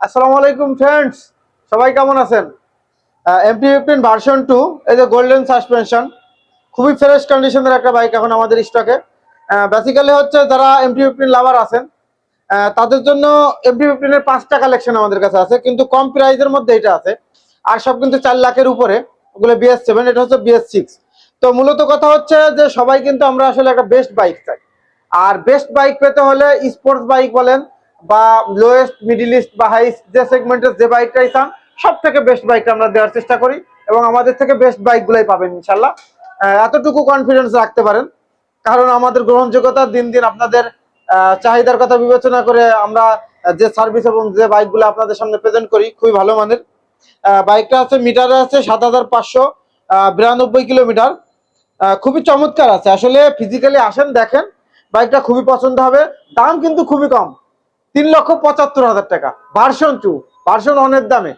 আসসালামু আলাইকুম ফ্রেন্ডস, সবাই কেমন আছেন? MT-15 ভার্সন 2, এই যে গোল্ডেন সাসপেনশন, খুবই ফ্রেশ কন্ডিশনের একটা বাইক এখন আমাদের স্টকে। বেসিক্যালি হচ্ছে যারা MT-15 লাভার আছেন তাদের জন্য MT-15 এর 5টা কালেকশন আমাদের কাছে আছে, কিন্তু কম প্রাইসের মধ্যে এটা আছে। আর সব কিন্তু 4 লাখের উপরে, ওগুলো BS7, এটা হচ্ছে BS6। তো মূলত কথা হচ্ছে যে সবাই কিন্তু আমরা আসলে একটা বেস্ট বাইক চাই। আর বেস্ট বাইক পেতে হলে স্পোর্টস বাইক বলেন বা লোয়েস্ট, মিডিল ইস্ট বা হাইস্ট যে সেগমেন্টের যে বাইকটাই চান, সব থেকে বেস্ট বাইকটা আমরা দেওয়ার চেষ্টা করি এবং আমাদের থেকে বেস্ট বাইকগুলোই পাবেন ইনশাল্লাহ। এতটুকু কনফিডেন্স রাখতে পারেন, কারণ আমাদের গ্রহণযোগ্যতা দিন দিন আপনাদের চাহিদার কথা বিবেচনা করে আমরা যে সার্ভিস এবং যে বাইকগুলো আপনাদের সামনে প্রেজেন্ট করি খুবই ভালো মানের। বাইকটা আছে, মিটারে আছে 7592 কিলোমিটার। খুবই চমৎকার আছে আসলে, ফিজিক্যালি আসেন দেখেন, বাইকটা খুবই পছন্দ হবে। দাম কিন্তু খুবই কম, 3,75,000 টাকা ভার্সন 2। ভার্সন 1 এর দামে